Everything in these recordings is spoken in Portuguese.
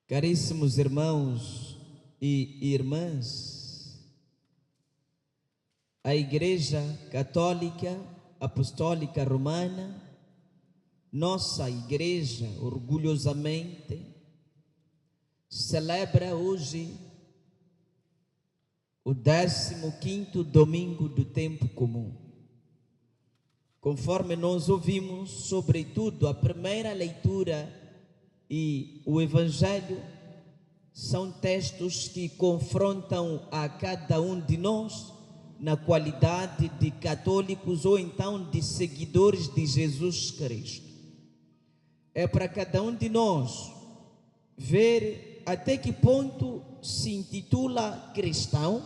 Caríssimos irmãos e irmãs, a Igreja Católica Apostólica Romana, nossa Igreja, orgulhosamente, celebra hoje o 15º domingo do tempo comum. Conforme nós ouvimos, sobretudo a primeira leitura e o Evangelho, são textos que confrontam a cada um de nós na qualidade de católicos ou então de seguidores de Jesus Cristo. É para cada um de nós ver até que ponto se intitula cristão,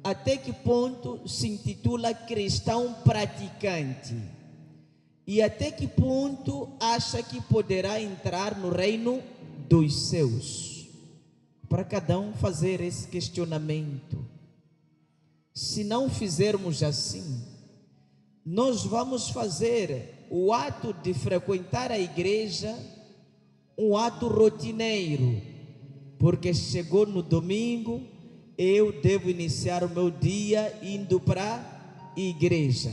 até que ponto se intitula cristão praticante e até que ponto acha que poderá entrar no reino dos céus. Para cada um fazer esse questionamento. Se não fizermos assim, nós vamos fazer o ato de frequentar a igreja um ato rotineiro, porque chegou no domingo, eu devo iniciar o meu dia indo para a igreja.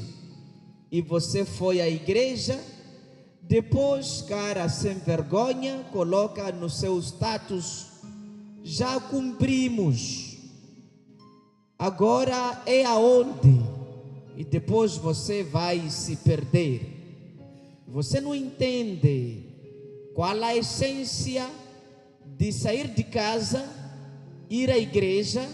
E você foi à igreja, depois, cara sem vergonha, coloca no seu status: já cumprimos, agora é aonde? E depois você vai se perder. Você não entende qual a essência de sair de casa, ir à igreja,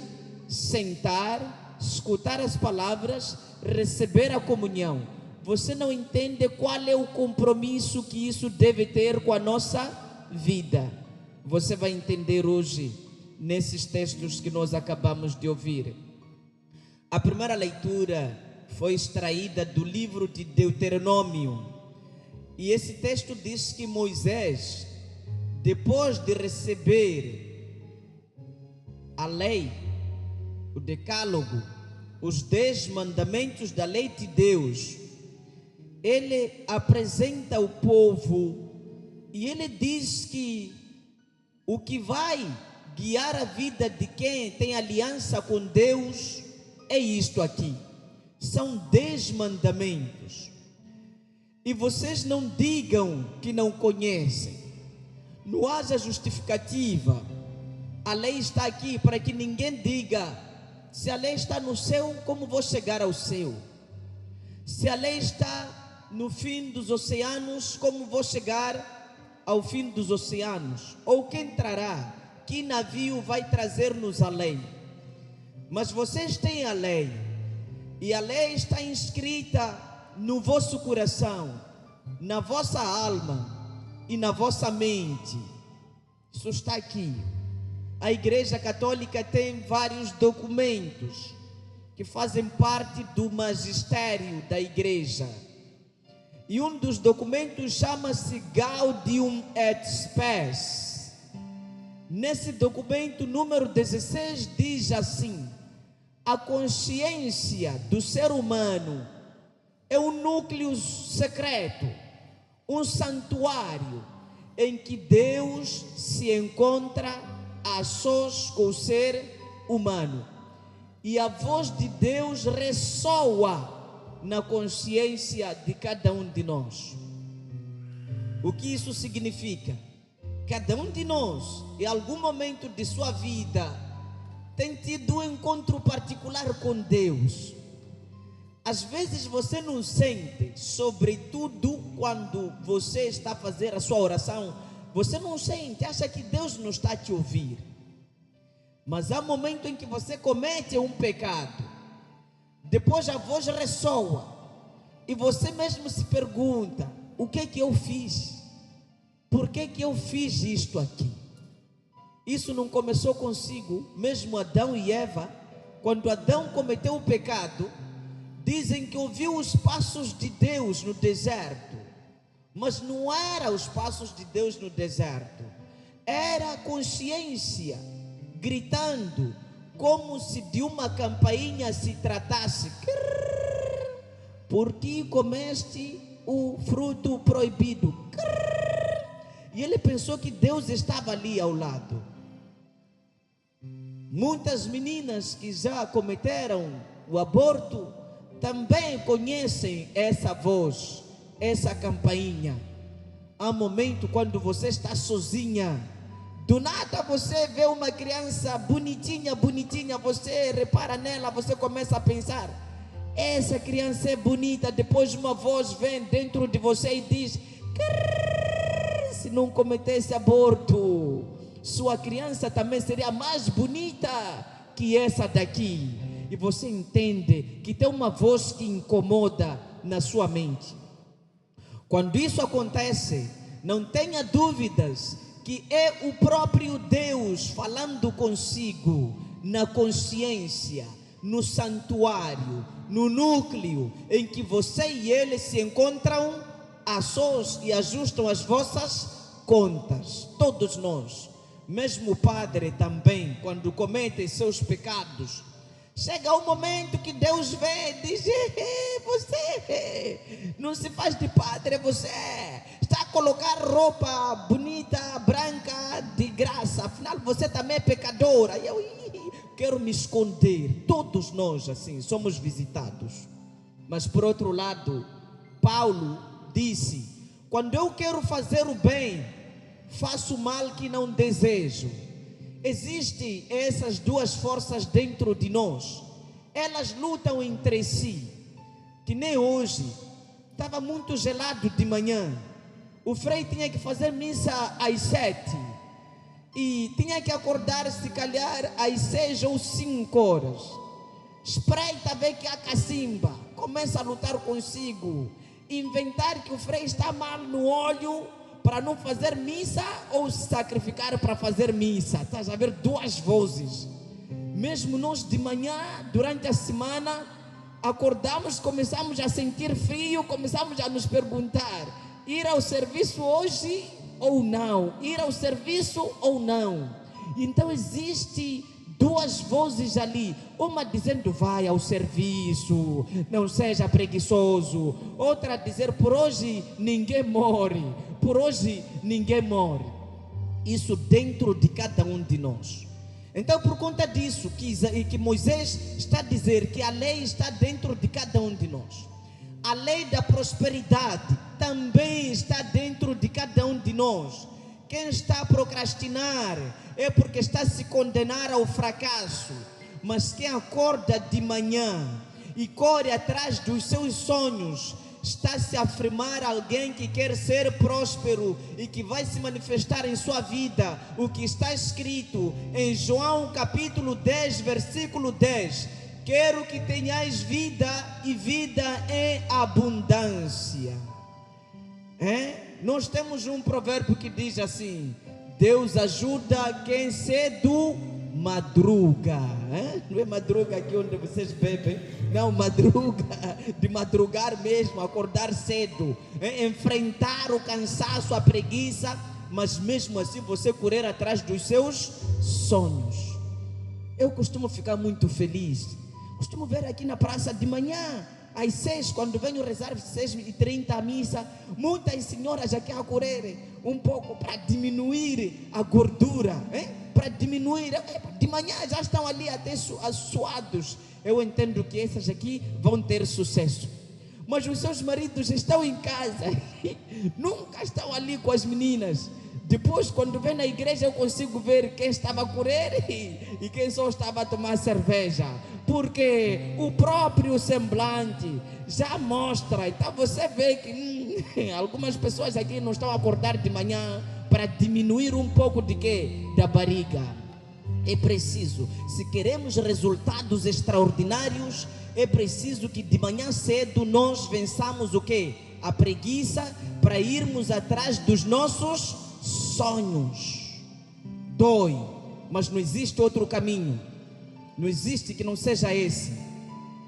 sentar, escutar as palavras, receber a comunhão. Você não entende qual é o compromisso que isso deve ter com a nossa vida. Você vai entender hoje nesses textos que nós acabamos de ouvir. A primeira leitura foi extraída do livro de Deuteronômio. E esse texto diz que Moisés, depois de receber a lei, o decálogo, os 10 mandamentos da lei de Deus, ele apresenta ao povo e ele diz que o que vai guiar a vida de quem tem aliança com Deus é isto aqui. São 10 mandamentos. E vocês não digam que não conhecem. Não haja justificativa. A lei está aqui para que ninguém diga: se a lei está no céu, como vou chegar ao céu? Se a lei está no fim dos oceanos, como vou chegar ao fim dos oceanos? Ou quem trará? Que navio vai trazer-nos a lei? Mas vocês têm a lei, e a lei está inscrita no vosso coração, na vossa alma e na vossa mente. Isso está aqui. A Igreja Católica tem vários documentos que fazem parte do magistério da Igreja. E um dos documentos chama-se Gaudium et Spes. Nesse documento, número 16, diz assim: a consciência do ser humano é um núcleo secreto, um santuário em que Deus se encontra a sós com o ser humano. E a voz de Deus ressoa na consciência de cada um de nós. O que isso significa? Cada um de nós, em algum momento de sua vida, tem tido um encontro particular com Deus. Às vezes você não sente, sobretudo quando você está a fazer a sua oração, você não sente, acha que Deus não está a te ouvir. Mas há momento em que você comete um pecado, depois a voz ressoa e você mesmo se pergunta: o que é que eu fiz? Por que é que eu fiz isto aqui? Isso não começou consigo, mesmo Adão e Eva, quando Adão cometeu o pecado, dizem que ouviu os passos de Deus no deserto, mas não eram os passos de Deus no deserto, era a consciência gritando, como se de uma campainha se tratasse: por que comeste o fruto proibido? E ele pensou que Deus estava ali ao lado. Muitas meninas que já cometeram o aborto também conhecem essa voz, essa campainha. Há um momento quando você está sozinha, do nada você vê uma criança bonitinha, você repara nela, você começa a pensar, essa criança é bonita. Depois uma voz vem dentro de você e diz, se não cometesse aborto, sua criança também seria mais bonita que essa daqui. E você entende que tem uma voz que incomoda na sua mente. Quando isso acontece, não tenha dúvidas que é o próprio Deus falando consigo na consciência, no santuário, no núcleo em que você e ele se encontram a sós e ajustam as vossas contas. Todos nós, mesmo o padre também, quando comete seus pecados, chega um momento que Deus vê e diz, você não se faz de padre, você está a colocar roupa bonita, branca, de graça, afinal você também é pecadora. E eu quero me esconder. Todos nós assim somos visitados. Mas por outro lado, Paulo disse, quando eu quero fazer o bem, faço o mal que não desejo. Existem essas duas forças dentro de nós. Elas lutam entre si. Que nem hoje, estava muito gelado de manhã. O frei tinha que fazer missa às 7 e tinha que acordar se calhar às 6 ou 5 horas. Espreita, vê que há cacimba, começa a lutar consigo, inventar que o frei está mal no olho para não fazer missa ou se sacrificar para fazer missa. Estás a ver, duas vozes. Mesmo nós de manhã, durante a semana, acordamos, começamos a sentir frio, começamos a nos perguntar, ir ao serviço hoje ou não? Ir ao serviço ou não? Então existe duas vozes ali, uma dizendo vai ao serviço, não seja preguiçoso, outra a dizer por hoje ninguém morre, por hoje ninguém morre. Isso dentro de cada um de nós. Então por conta disso que Moisés está a dizer que a lei está dentro de cada um de nós. A lei da prosperidade também está dentro de cada um de nós. Quem está a procrastinar é porque está a se condenar ao fracasso. Mas quem acorda de manhã e corre atrás dos seus sonhos, está a se afirmar alguém que quer ser próspero e que vai se manifestar em sua vida. O que está escrito em João capítulo 10, versículo 10. Quero que tenhais vida e vida em abundância. Nós temos um provérbio que diz assim: Deus ajuda quem cedo madruga. Não é madruga aqui onde vocês bebem, não, madruga, de madrugar mesmo, acordar cedo, enfrentar o cansaço, a preguiça, mas mesmo assim você correr atrás dos seus sonhos. Eu costumo ficar muito feliz, costumo ver aqui na praça de manhã, às 6, quando venho rezar 6h30 a missa, muitas senhoras aqui a correrem um pouco para diminuir a gordura, para diminuir, de manhã já estão ali até suados. Eu entendo que essas aqui vão ter sucesso, mas os seus maridos estão em casa, nunca estão ali com as meninas. Depois, quando vem na igreja, eu consigo ver quem estava a correr e quem só estava a tomar cerveja, porque o próprio semblante já mostra. Então você vê que algumas pessoas aqui não estão a acordar de manhã para diminuir um pouco de quê? Da barriga. É preciso, se queremos resultados extraordinários, é preciso que de manhã cedo nós vençamos o quê? A preguiça, para irmos atrás dos nossos sonhos. Dói, mas não existe outro caminho. Não existe que não seja esse.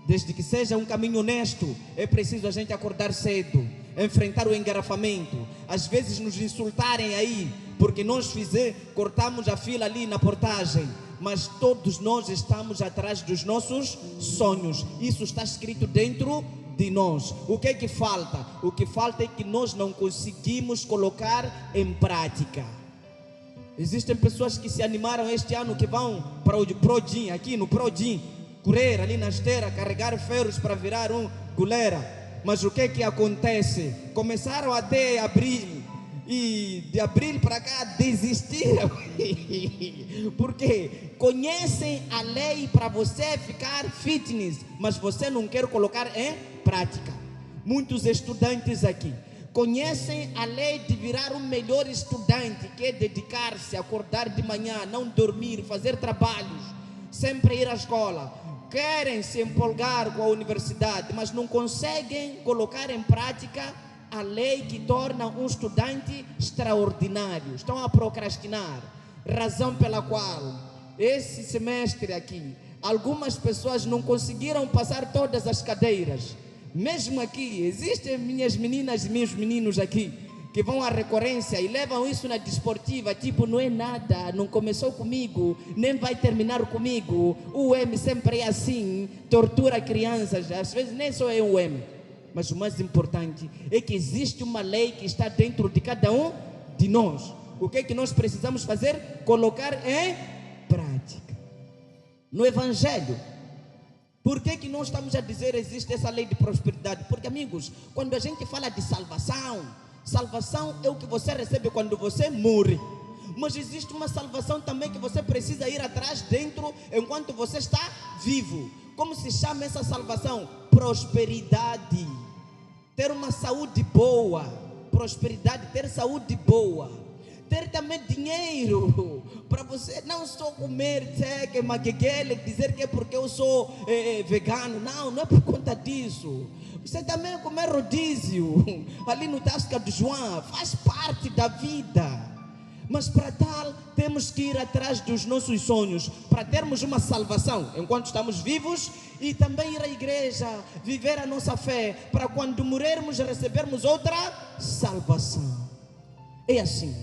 Desde que seja um caminho honesto, é preciso a gente acordar cedo, enfrentar o engarrafamento. Às vezes nos insultarem aí, porque nós cortamos a fila ali na portagem, mas todos nós estamos atrás dos nossos sonhos. Isso está escrito dentro de nós. O que é que falta? O que falta é que nós não conseguimos colocar em prática. Existem pessoas que se animaram este ano que vão para o Prodim, aqui no Prodim, correr ali na esteira, carregar ferros para virar um goleira. Mas o que é que acontece? Começaram até abril. E de abril para cá desistiram. Porque conhecem a lei para você ficar fitness, mas você não quer colocar em prática. Muitos estudantes aqui conhecem a lei de virar um melhor estudante, que é dedicar-se, acordar de manhã, não dormir, fazer trabalhos, sempre ir à escola. Querem se empolgar com a universidade, mas não conseguem colocar em prática a lei que torna um estudante extraordinário. Estão a procrastinar. Razão pela qual esse semestre aqui algumas pessoas não conseguiram passar todas as cadeiras. Mesmo aqui existem minhas meninas e meus meninos aqui que vão à recorrência e levam isso na desportiva, tipo, não é nada, não começou comigo, nem vai terminar comigo. O M sempre é assim, tortura crianças, às vezes nem só é o M. Mas o mais importante é que existe uma lei que está dentro de cada um de nós. O que é que nós precisamos fazer? Colocar em prática. No Evangelho, por que que nós estamos a dizer existe essa lei de prosperidade? Porque, amigos, quando a gente fala de salvação, salvação é o que você recebe quando você morre. Mas existe uma salvação também que você precisa ir atrás dentro enquanto você está vivo. Como se chama essa salvação? Prosperidade. Ter uma saúde boa. Prosperidade, ter saúde boa. Ter também dinheiro para você não só comer magueguele, dizer que é porque eu sou vegano. Não é por conta disso. Você também comer rodízio ali no Tasca do João, faz parte da vida. Mas para tal, temos que ir atrás dos nossos sonhos, para termos uma salvação enquanto estamos vivos, e também ir à igreja, viver a nossa fé, para quando morrermos recebermos outra salvação. É assim.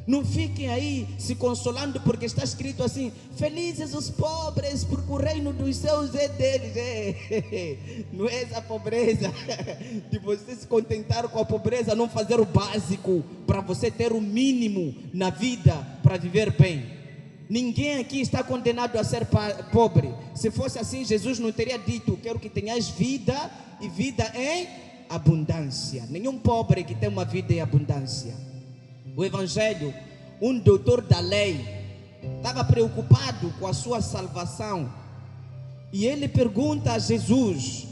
Não fiquem aí se consolando porque está escrito assim: felizes os pobres, porque o reino dos céus é deles. Não é essa pobreza de você se contentar com a pobreza, não fazer o básico para você ter o mínimo na vida para viver bem. Ninguém aqui está condenado a ser pobre. Se fosse assim, Jesus não teria dito: quero que tenhas vida e vida em abundância. Nenhum pobre que tem uma vida em abundância. O Evangelho, um doutor da lei, estava preocupado com a sua salvação. E ele pergunta a Jesus.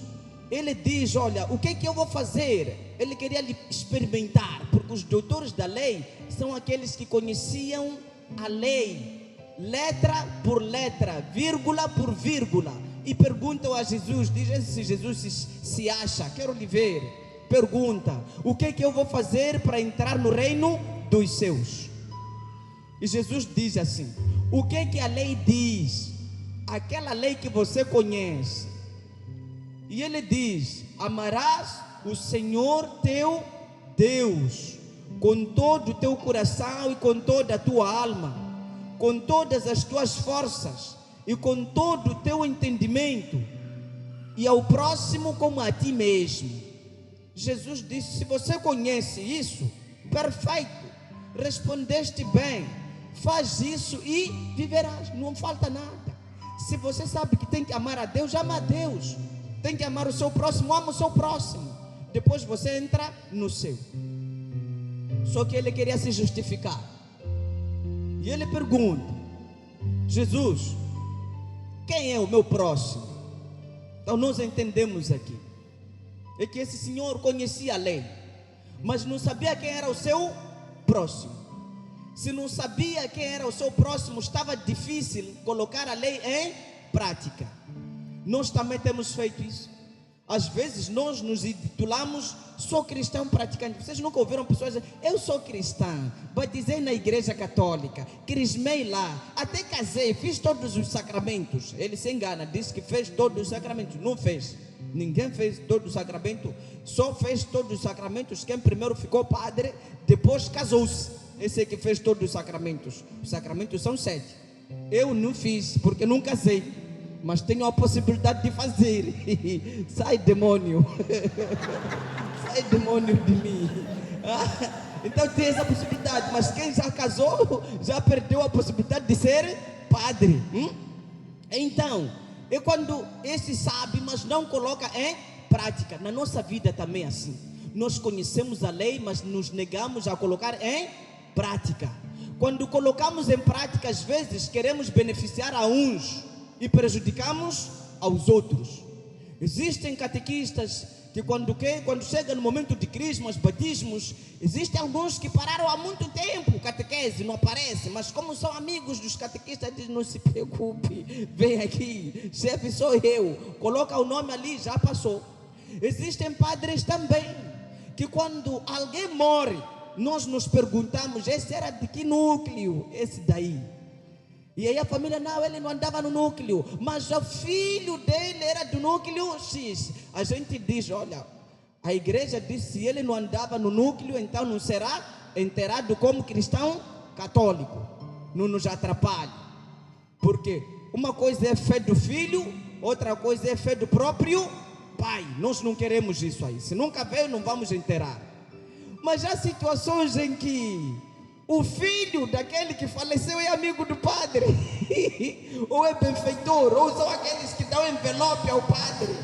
Ele diz: olha, o que é que eu vou fazer? Ele queria experimentar, porque os doutores da lei são aqueles que conheciam a lei, letra por letra, vírgula por vírgula. E perguntam a Jesus, dizem se Jesus se acha, quero lhe ver. Pergunta: o que é que eu vou fazer para entrar no reino dos céus? E Jesus diz assim: o que é que a lei diz? Aquela lei que você conhece. E ele diz: amarás o Senhor teu Deus com todo o teu coração e com toda a tua alma, com todas as tuas forças e com todo o teu entendimento, e ao próximo como a ti mesmo. Jesus disse: se você conhece isso, perfeito, respondeste bem, faz isso e viverás, não falta nada. Se você sabe que tem que amar a Deus, ama a Deus. Tem que amar o seu próximo, ama o seu próximo. Depois você entra no céu. Só que ele queria se justificar. E ele pergunta: Jesus, quem é o meu próximo? Então nós entendemos aqui é que esse senhor conhecia a lei, mas não sabia quem era o seu próximo. Se não sabia quem era o seu próximo, estava difícil colocar a lei em prática. Nós também temos feito isso. Às vezes nós nos intitulamos sou cristão praticante. Vocês nunca ouviram pessoas dizer: eu sou cristã, batizei na igreja católica, crismei lá, até casei, fiz todos os sacramentos. Ele se engana, disse que fez todos os sacramentos. Não fez. Ninguém fez todos os sacramentos. Só fez todos os sacramentos quem primeiro ficou padre, depois casou-se. Esse é que fez todos os sacramentos. Os sacramentos são 7. Eu não fiz porque não casei. mas tenho a possibilidade de fazer. Sai, demônio. Sai, demônio de mim. Então tem essa possibilidade, mas quem já casou já perdeu a possibilidade de ser padre. Então, é quando esse sabe, mas não coloca em prática. Na nossa vida também é assim. Nós conhecemos a lei, mas nos negamos a colocar em prática. Quando colocamos em prática, às vezes queremos beneficiar a uns e prejudicamos aos outros. Existem catequistas que quando chega no momento de crismas, batismos, existem alguns que pararam há muito tempo, catequese não aparece, mas como são amigos dos catequistas, dizem: não se preocupe, vem aqui, chefe sou eu, coloca o nome ali, já passou. Existem padres também, que quando alguém morre, nós nos perguntamos: esse era de que núcleo? Esse daí. E aí a família: não, ele não andava no núcleo, mas o filho dele era do núcleo X. A gente diz: olha, a igreja diz: se ele não andava no núcleo, então não será enterrado como cristão católico. Não nos atrapalhe. Porque uma coisa é fé do filho, outra coisa é fé do próprio pai. Nós não queremos isso aí. Se nunca veio, não vamos enterrar. Mas há situações em que o filho daquele que faleceu é amigo do padre, ou é benfeitor, ou são aqueles que dão envelope ao padre,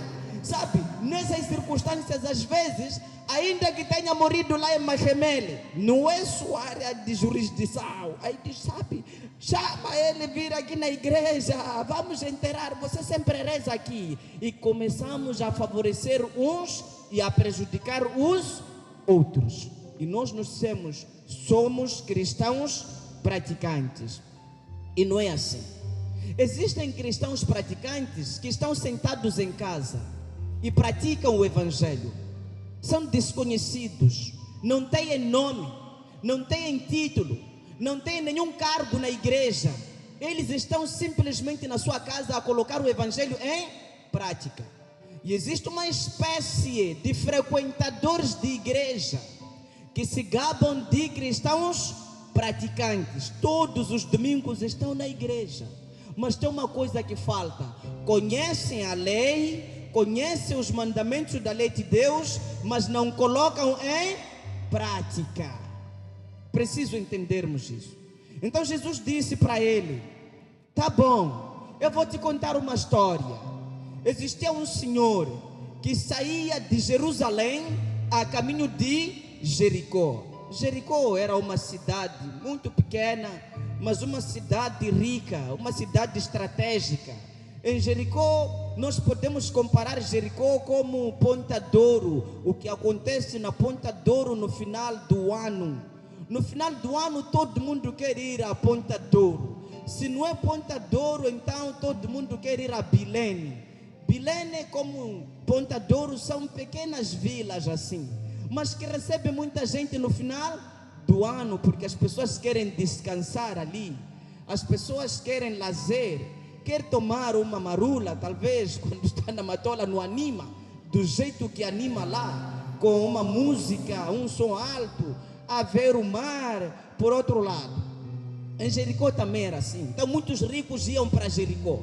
sabe? Nessas circunstâncias, às vezes, ainda que tenha morrido lá em Majemele, não é sua área de jurisdição, aí diz: sabe, chama ele vir aqui na igreja, vamos enterrar, você sempre reza aqui. E começamos a favorecer uns e a prejudicar os outros. E nós nos dissemos: somos cristãos praticantes. E não é assim. Existem cristãos praticantes que estão sentados em casa e praticam o evangelho. São desconhecidos, não têm nome, não têm título, não têm nenhum cargo na igreja. Eles estão simplesmente na sua casa a colocar o evangelho em prática. E existe uma espécie de frequentadores de igreja que se gabam de cristãos praticantes. Todos os domingos estão na igreja, mas tem uma coisa que falta: conhecem a lei, conhecem os mandamentos da lei de Deus, mas não colocam em prática. Preciso entendermos isso. Então Jesus disse para ele: tá bom, eu vou te contar uma história. Existia um senhor que saía de Jerusalém a caminho de Jericó. Jericó era uma cidade muito pequena, mas uma cidade rica, uma cidade estratégica. Em Jericó, nós podemos comparar Jericó como Ponta Douro. O que acontece na Ponta Douro no final do ano? No final do ano, todo mundo quer ir à Ponta Douro. Se não é Ponta Douro, então todo mundo quer ir a Bilene. Bilene, como Ponta Douro, são pequenas vilas assim, mas que recebe muita gente no final do ano, porque as pessoas querem descansar ali, as pessoas querem lazer, quer tomar uma marula, talvez quando está na matola não anima, do jeito que anima lá, com uma música, um som alto, a ver o mar por outro lado. Em Jericó também era assim. Então muitos ricos iam para Jericó.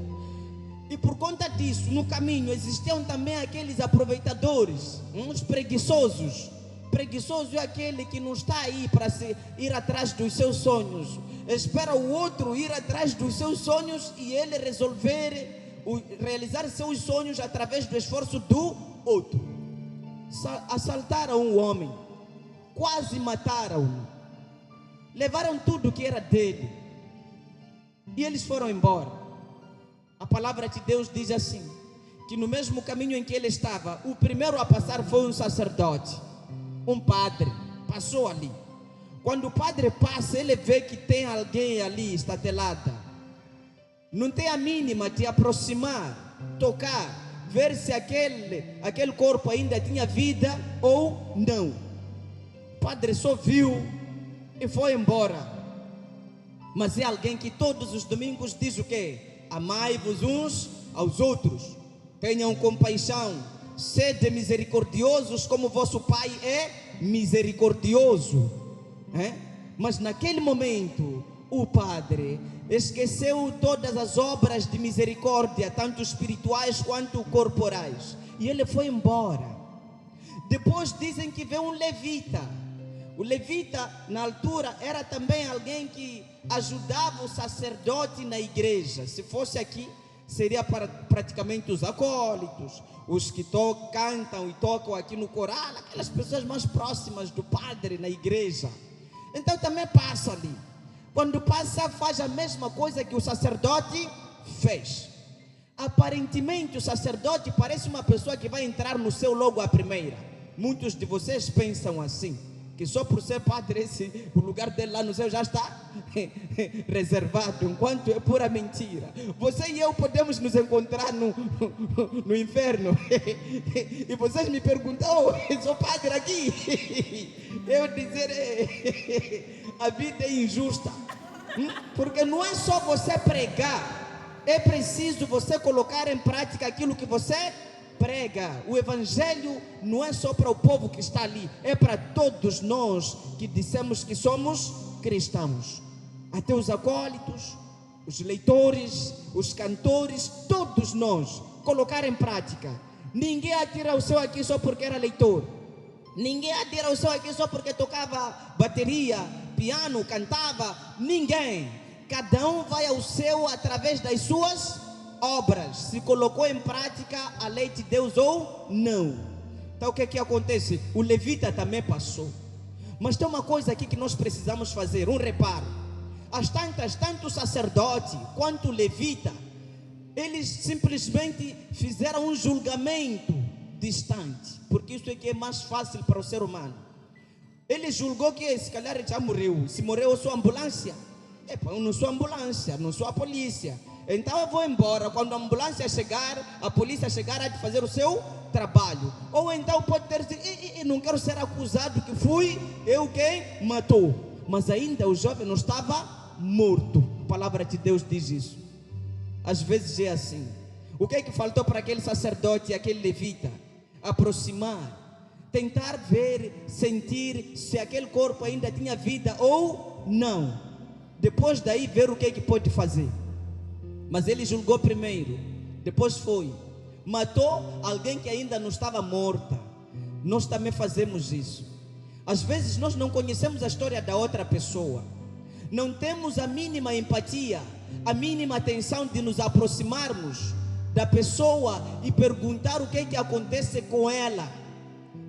E por conta disso, no caminho existiam também aqueles aproveitadores, uns preguiçosos. Preguiçoso é aquele que não está aí para ir atrás dos seus sonhos. Espera o outro ir atrás dos seus sonhos e ele realizar seus sonhos através do esforço do outro. Assaltaram um homem, quase mataram-no, levaram tudo que era dele e eles foram embora. A palavra de Deus diz assim, que no mesmo caminho em que ele estava, o primeiro a passar foi um sacerdote, um padre, passou ali. Quando o padre passa, ele vê que tem alguém ali estatelada. Não tem a mínima de aproximar, tocar, ver se aquele corpo ainda tinha vida ou não. O padre só viu e foi embora. Mas é alguém que todos os domingos diz o quê? Amai-vos uns aos outros, tenham compaixão, sede misericordiosos como vosso Pai é misericordioso. Mas naquele momento, o padre esqueceu todas as obras de misericórdia, tanto espirituais quanto corporais, e ele foi embora. Depois dizem que veio um levita. O levita, na altura, era também alguém que ajudava o sacerdote na igreja. Se fosse aqui, seria para praticamente os acólitos, os que cantam e tocam aqui no coral, aquelas pessoas mais próximas do padre na igreja. Então também passa ali. Quando passa, faz a mesma coisa que o sacerdote fez. Aparentemente o sacerdote parece uma pessoa que vai entrar no céu logo à primeira. Muitos de vocês pensam assim, que só por ser padre o lugar dele lá no céu já está reservado, enquanto é pura mentira. Você e eu podemos nos encontrar no inferno e vocês me perguntam: oh, sou padre aqui? Eu dizer, a vida é injusta, porque não é só você pregar, é preciso você colocar em prática aquilo que você prega. O evangelho não é só para o povo que está ali, é para todos nós que dissemos que somos cristãos. Até os acólitos, os leitores, os cantores, todos nós colocar em prática. Ninguém atira o céu aqui só porque era leitor. Ninguém atira o céu aqui só porque tocava bateria, piano, cantava. Ninguém. Cada um vai ao céu através das suas obras, se colocou em prática a lei de Deus ou não. Então o que é que acontece? O levita também passou. Mas tem uma coisa aqui que nós precisamos fazer, um reparo. As tantas, tanto o sacerdote quanto o levita, eles simplesmente fizeram um julgamento distante, porque isso é que é mais fácil para o ser humano. Ele julgou que se calhar ele já morreu. Se morreu, eu sou ambulância. Eu não sou ambulância, não sou a polícia. Então eu vou embora. Quando a ambulância chegar, a polícia chegar, há de fazer o seu trabalho. Ou então pode ter dito: não quero ser acusado que fui eu quem matou. Mas ainda o jovem não estava morto. A palavra de Deus diz isso. Às vezes é assim. O que é que faltou para aquele sacerdote e aquele levita? Aproximar, tentar ver, sentir se aquele corpo ainda tinha vida ou não. Depois daí ver o que é que pode fazer. Mas ele julgou primeiro, depois foi, matou alguém que ainda não estava morta. Nós também fazemos isso. Às vezes nós não conhecemos a história da outra pessoa, não temos a mínima empatia, a mínima atenção de nos aproximarmos da pessoa e perguntar o que é que acontece com ela,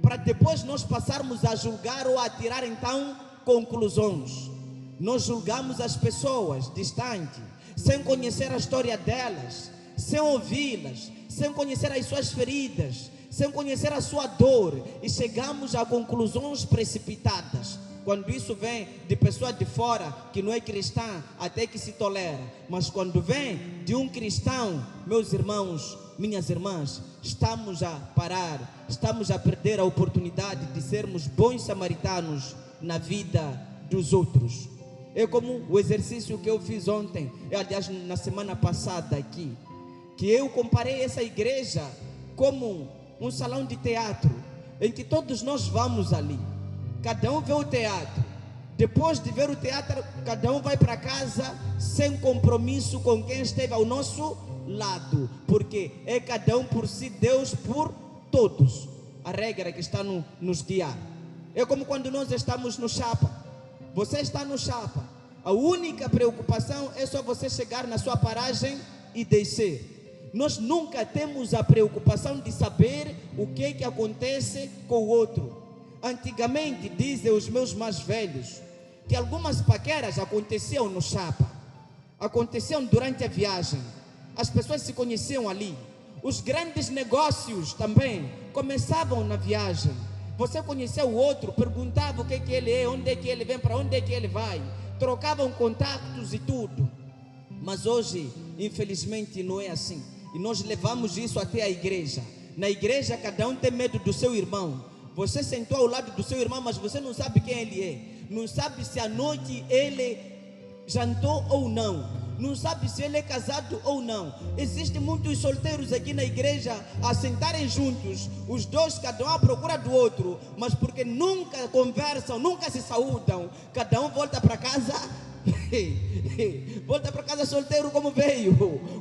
para depois nós passarmos a julgar ou a tirar então conclusões. Nós julgamos as pessoas distante, sem conhecer a história delas, sem ouvi-las, sem conhecer as suas feridas, sem conhecer a sua dor, e chegamos a conclusões precipitadas. Quando isso vem de pessoa de fora que não é cristã, até que se tolera, mas quando vem de um cristão, meus irmãos, minhas irmãs, estamos a parar, estamos a perder a oportunidade de sermos bons samaritanos na vida dos outros. É como o exercício que eu fiz ontem, aliás na semana passada aqui, que eu comparei essa igreja como um salão de teatro, em que todos nós vamos ali, cada um vê o teatro, depois de ver o teatro, cada um vai para casa sem compromisso com quem esteve ao nosso lado, porque é cada um por si, Deus por todos, a regra que está nos guiar. É como quando nós estamos no chapa. Você está no chapa, a única preocupação é só você chegar na sua paragem e descer. Nós nunca temos a preocupação de saber o que é que acontece com o outro. Antigamente, dizem os meus mais velhos, que algumas paqueras aconteciam no chapa, aconteciam durante a viagem, as pessoas se conheciam ali. Os grandes negócios também começavam na viagem. Você conheceu o outro, perguntava o que é que ele é, onde é que ele vem, para onde é que ele vai, trocavam contatos e tudo. Mas hoje, infelizmente, não é assim, e nós levamos isso até a igreja. Na igreja, cada um tem medo do seu irmão. Você sentou ao lado do seu irmão, mas você não sabe quem ele é, não sabe se à noite ele jantou ou não, não sabe se ele é casado ou não. Existem muitos solteiros aqui na igreja a sentarem juntos, os dois, cada um à procura do outro, mas porque nunca conversam, nunca se saúdam, cada um volta para casa Volta para casa solteiro como veio,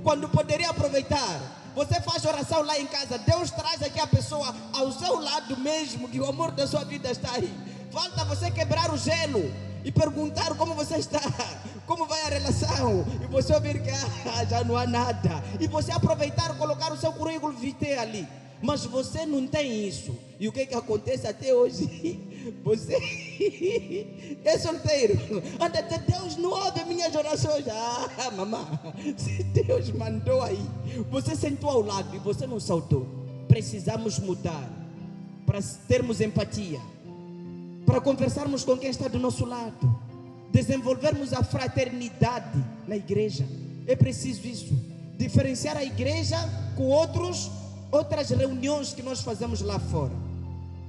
quando poderia aproveitar. Você faz oração lá em casa, Deus traz aqui a pessoa ao seu lado mesmo, que o amor da sua vida está aí. Falta você quebrar o gelo e perguntar como você está, como vai a relação, e você ouvir que já não há nada, e você aproveitar, colocar o seu currículo vitae ali. Mas você não tem isso. E o que acontece até hoje? Você é solteiro. Anda, Deus não ouve minhas orações. Mamãe, se Deus mandou aí, você sentou ao lado e você não saltou. Precisamos mudar para termos empatia, para conversarmos com quem está do nosso lado, desenvolvermos a fraternidade na igreja. É preciso isso. Diferenciar a igreja com outras reuniões que nós fazemos lá fora.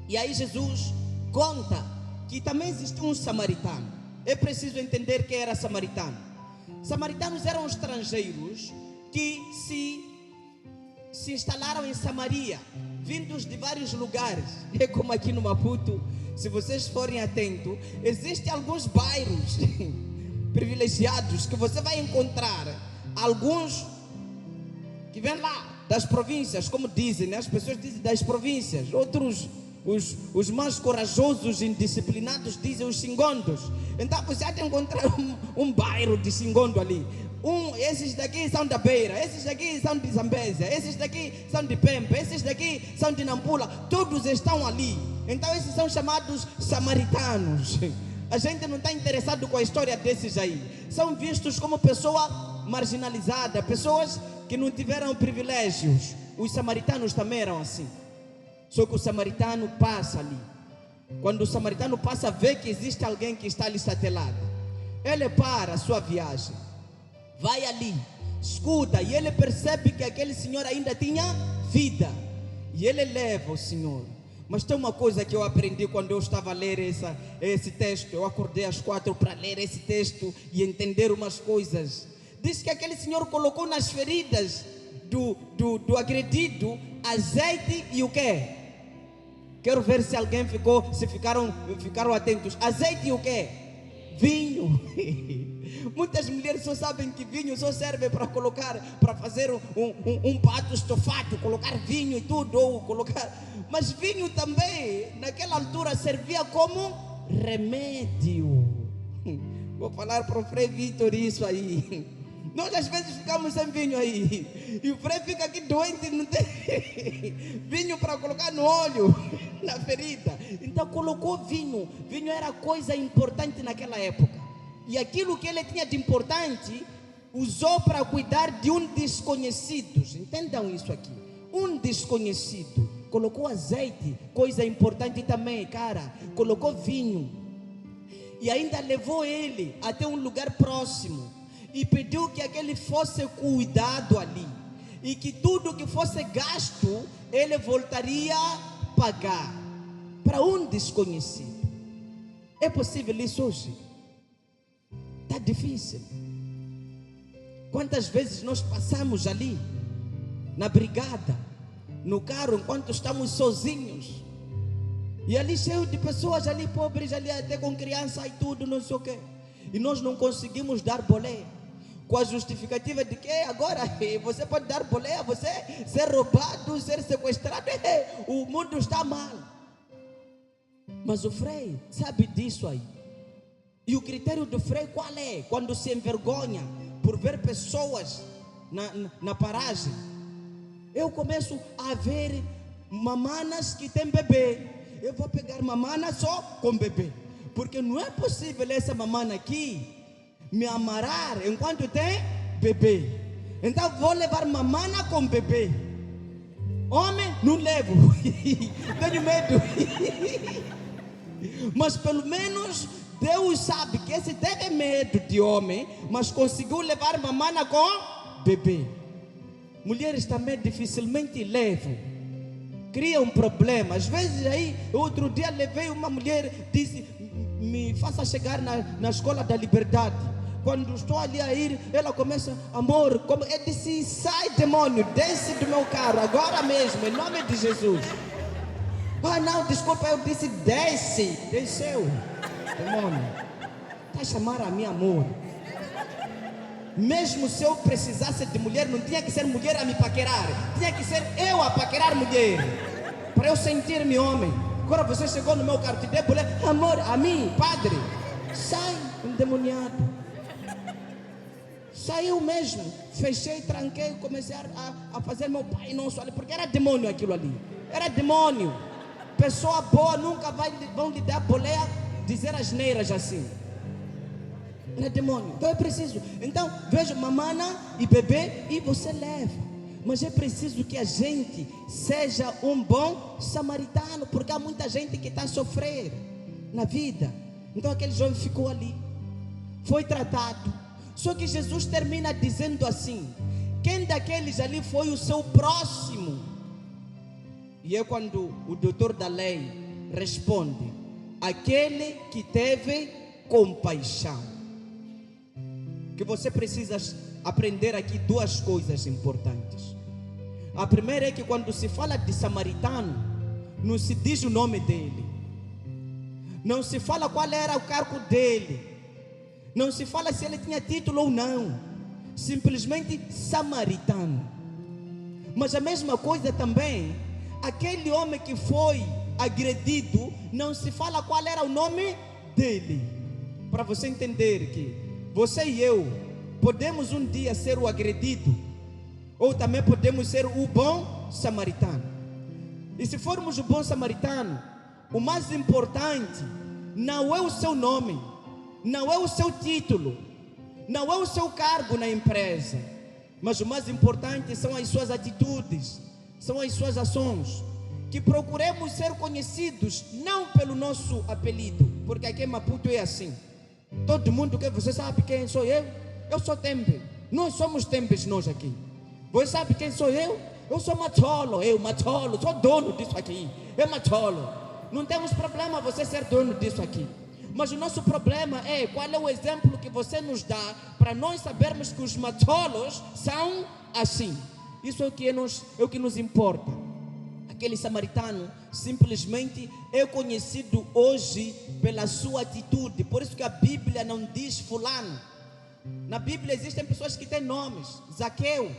E aí Jesus conta que também existe um samaritano. É preciso entender quem era samaritano. Samaritanos eram estrangeiros que se instalaram em Samaria, vindos de vários lugares. É como aqui no Maputo, se vocês forem atentos, existem alguns bairros privilegiados que você vai encontrar alguns que vêm lá das províncias, como dizem, né? As pessoas dizem das províncias, outros, os mais corajosos e indisciplinados, dizem os xingondos. Então você vai encontrar um bairro de xingondo ali. Esses daqui são da Beira, esses daqui são de Zambésia, esses daqui são de Pemba, esses daqui são de Nampula, todos estão ali. Então esses são chamados samaritanos. A gente não está interessado com a história desses aí. São vistos como pessoa marginalizada, pessoas que não tiveram privilégios. Os samaritanos também eram assim. Só que o samaritano passa ali. Quando o samaritano passa, vê que existe alguém que está ali estatelado. Ele para a sua viagem, vai ali, escuta, e ele percebe que aquele senhor ainda tinha vida. E ele leva o senhor. Mas tem uma coisa que eu aprendi quando eu estava a ler esse texto. Eu acordei às 4 para ler esse texto e entender umas coisas. Diz que aquele senhor colocou nas feridas do agredido azeite e o quê? Quero ver se alguém ficaram atentos. Azeite e o quê? Vinho. Muitas mulheres só sabem que vinho só serve para fazer um pato estofado, colocar vinho e tudo, ou colocar. Mas vinho também, naquela altura, servia como remédio. Vou falar para o Frei Vitor isso aí. Nós às vezes ficamos sem vinho aí, e o Frei fica aqui doente, não tem vinho para colocar no olho, na ferida. Então colocou vinho. Vinho era coisa importante naquela época. E aquilo que ele tinha de importante, usou para cuidar de um desconhecido. Entendam isso aqui. Um desconhecido. Colocou azeite, coisa importante também, cara. Colocou vinho. E ainda levou ele até um lugar próximo. E pediu que aquele fosse cuidado ali. E que tudo que fosse gasto, ele voltaria a pagar. Para um desconhecido. É possível isso hoje? Está difícil. Quantas vezes nós passamos ali, na brigada, no carro, enquanto estamos sozinhos, e ali cheio de pessoas ali pobres, ali até com criança e tudo, não sei o quê, e nós não conseguimos dar boleia, com a justificativa de que agora você pode dar boleia, você ser roubado, ser sequestrado, o mundo está mal. Mas o Frei sabe disso aí. E o critério do Frei qual é? Quando se envergonha por ver pessoas na paragem, eu começo a ver mamanas que tem bebê. Eu vou pegar mamana só com bebê, porque não é possível essa mamana aqui me amarrar enquanto tem bebê. Então vou levar mamana com bebê. Homem, não levo. Tenho medo. Mas pelo menos Deus sabe que esse teve medo de homem, mas conseguiu levar mamana com bebê. Mulheres também dificilmente levam. Cria um problema. Às vezes aí, outro dia levei uma mulher, disse, me faça chegar na escola da liberdade. Quando estou ali a ir, ela começa, amor, como eu disse, sai demônio, desce do meu carro, agora mesmo, em nome de Jesus. Ah não, desculpa, eu disse, desce. Desceu, demônio. Está a chamar a mim amor. Mesmo se eu precisasse de mulher, não tinha que ser mulher a me paquerar, tinha que ser eu a paquerar mulher, para eu sentir-me homem. Agora você chegou no meu carro, te dei mulher, amor, a mim, padre, sai, endemoniado. Saiu mesmo, fechei, tranquei, comecei a fazer meu Pai Nosso ali, porque era demônio aquilo ali, era demônio. Pessoa boa nunca vão lhe dar boleia, dizer asneiras assim. Era demônio. Então é preciso. Então veja mamana e bebê e você leva. Mas é preciso que a gente seja um bom samaritano, porque há muita gente que está a sofrer na vida. Então aquele jovem ficou ali, foi tratado. Só que Jesus termina dizendo assim: quem daqueles ali foi o seu próximo? E é quando o doutor da lei responde: aquele que teve compaixão. Que você precisa aprender aqui duas coisas importantes. A primeira é que quando se fala de samaritano, não se diz o nome dele, não se fala qual era o cargo dele, não se fala se ele tinha título ou não, simplesmente samaritano. Mas a mesma coisa também, aquele homem que foi agredido, não se fala qual era o nome dele, para você entender que você e eu podemos um dia ser o agredido, ou também podemos ser o bom samaritano. E se formos o bom samaritano, o mais importante não é o seu nome, não é o seu título, não é o seu cargo na empresa, mas o mais importante são as suas atitudes, são as suas ações. Que procuremos ser conhecidos não pelo nosso apelido, porque aqui em Maputo é assim. Todo mundo quer, você sabe quem sou eu? Eu sou Tembe. Nós somos Tembes nós aqui. Você sabe quem sou eu? Eu sou Macholo, Macholo, sou dono disso aqui. Eu Macholo. Não temos problema você ser dono disso aqui. Mas o nosso problema é qual é o exemplo que você nos dá para nós sabermos que os macholos são assim. Isso é o que nos importa. Aquele samaritano simplesmente é conhecido hoje pela sua atitude. Por isso que a Bíblia não diz fulano. Na Bíblia existem pessoas que têm nomes. Zaqueu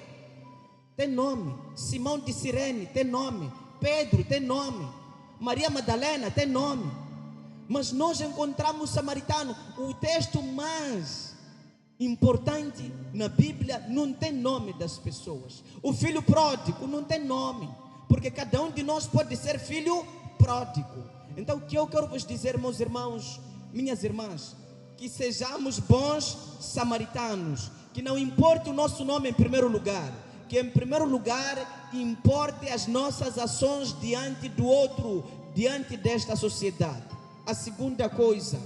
tem nome, Simão de Cirene tem nome, Pedro tem nome, Maria Madalena tem nome. Mas nós encontramos o samaritano. O texto mais importante na Bíblia não tem nome das pessoas. O filho pródigo não tem nome, porque cada um de nós pode ser filho pródigo. Então o que eu quero vos dizer, meus irmãos, minhas irmãs, que sejamos bons samaritanos, que não importe o nosso nome em primeiro lugar, que em primeiro lugar importe as nossas ações diante do outro, diante desta sociedade. A segunda coisa,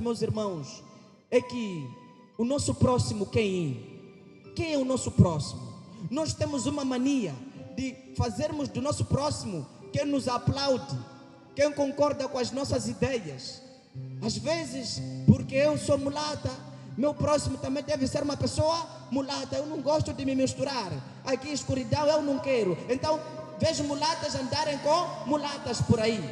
meus irmãos, é que o nosso próximo quem é o nosso próximo? Nós temos uma mania de fazermos do nosso próximo quem nos aplaude, quem concorda com as nossas ideias. Às vezes, porque eu sou mulata, meu próximo também deve ser uma pessoa mulata. Eu não gosto de me misturar. Aqui escuridão eu não quero. Então vejo mulatas andarem com mulatas por aí.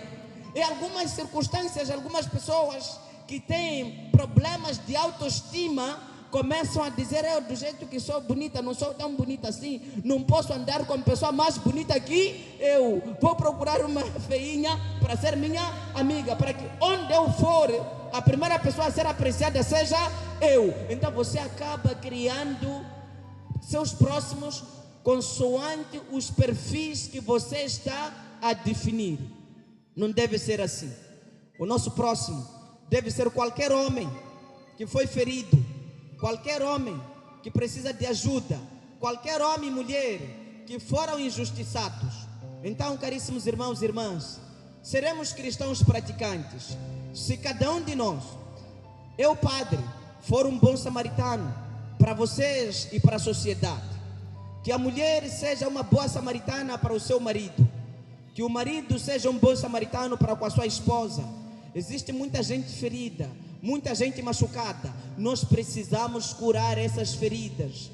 Em algumas circunstâncias, algumas pessoas que têm problemas de autoestima começam a dizer: eu do jeito que sou bonita, não sou tão bonita assim, não posso andar com pessoa mais bonita que eu, vou procurar uma feinha para ser minha amiga, para que onde eu for, a primeira pessoa a ser apreciada seja eu. Então você acaba criando seus próximos consoante os perfis que você está a definir. Não deve ser assim. O nosso próximo deve ser qualquer homem que foi ferido, qualquer homem que precisa de ajuda, qualquer homem e mulher que foram injustiçados. Então, caríssimos irmãos e irmãs, seremos cristãos praticantes se cada um de nós, eu padre, for um bom samaritano para vocês e para a sociedade. Que a mulher seja uma boa samaritana para o seu marido, que o marido seja um bom samaritano para com a sua esposa. Existe muita gente ferida, muita gente machucada. Nós precisamos curar essas feridas.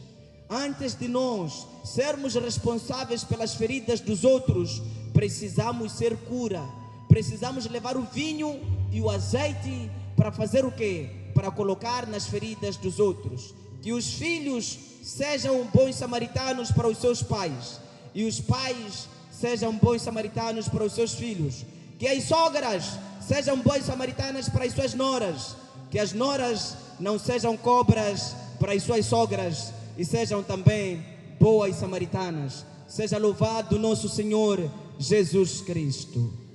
Antes de nós sermos responsáveis pelas feridas dos outros, precisamos ser cura. Precisamos levar o vinho e o azeite para para fazer o quê? Para colocar nas feridas dos outros. Que os filhos sejam bons samaritanos para os seus pais, e os pais sejam bons samaritanos para os seus filhos. Que as sogras sejam boas samaritanas para as suas noras, que as noras não sejam cobras para as suas sogras, e sejam também boas samaritanas. Seja louvado nosso Senhor Jesus Cristo.